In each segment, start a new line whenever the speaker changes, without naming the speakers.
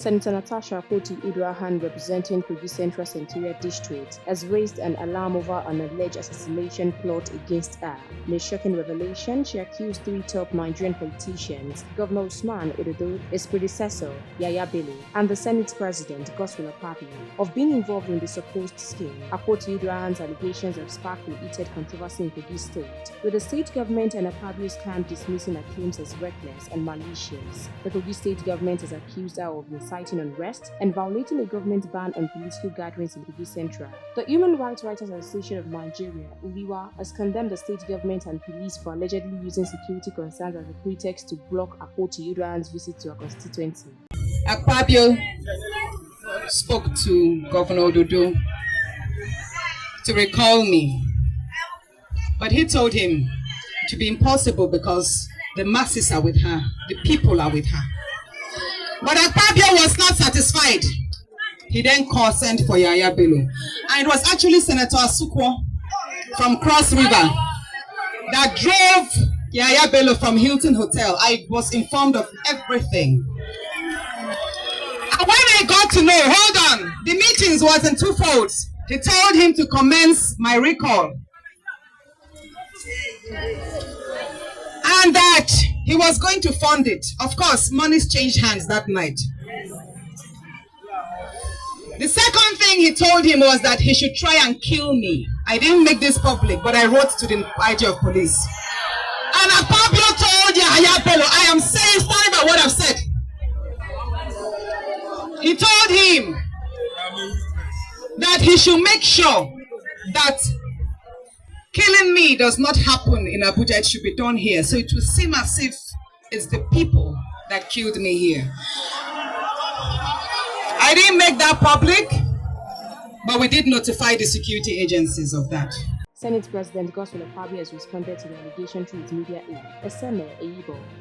Senator Natasha Akpoti-Uduaghan, representing Kogi Central Senatorial District, has raised an alarm over an alleged assassination plot against her. In a shocking revelation, she accused three top Nigerian politicians, Governor Usman Ododo, his predecessor, Yahaya Bello, and the Senate President, Akpabio, of being involved in the supposed scheme. Akpoti-Uduaghan's allegations have sparked a heated controversy in Kogi State, with the state government and Akpabio's camp dismissing her claims as reckless and malicious. The Kogi State government has accused her of inciting unrest and violating a government ban on political gatherings in Kogi Central. The Human Rights Writers Association of Nigeria, URIWA, has condemned the state government and police for allegedly using security concerns as a pretext to block Akpoti-Uduaghan's visit to her constituency.
Akpabio spoke to Governor Ododo to recall me, but he told him to be impossible because the masses are with her, the people are with her. But Akpabio was not satisfied. He then sent for Yahaya Bello. And it was actually Senator Asukwo from Cross River that drove Yahaya Bello from Hilton Hotel. I was informed of everything. And when I got to know, hold on, the meetings was in two folds. He told him to commence my recall. And that he was going to fund it. Of course, monies changed hands that night. The second thing he told him was that he should try and kill me. I didn't make this public, but I wrote to the IG of police. And Akpabio told Yahaya Bello, I am saying, sorry about what I've said. He told him that he should make sure that killing me does not happen in Abuja, it should be done here. So it will seem as if it's the people that killed me here. I didn't make that public, but we did notify the security agencies of that.
Senate President Akpabio has responded to the allegation through his media aide, Eseme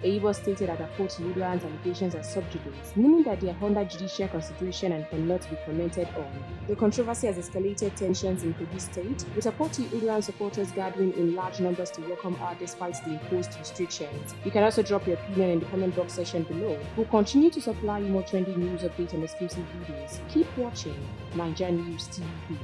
Eyibo stated that Akpoti-Uduaghan's allegations are sub judice, meaning that they are under judicial consideration and cannot be commented on. The controversy has escalated tensions in Kogi State, with Akpoti-Uduaghan supporters gathering in large numbers to welcome her despite the imposed restrictions. You can also drop your opinion in the comment box section below. We'll continue to supply you more trending news updates and exclusive videos. Keep watching NaijaNews TV.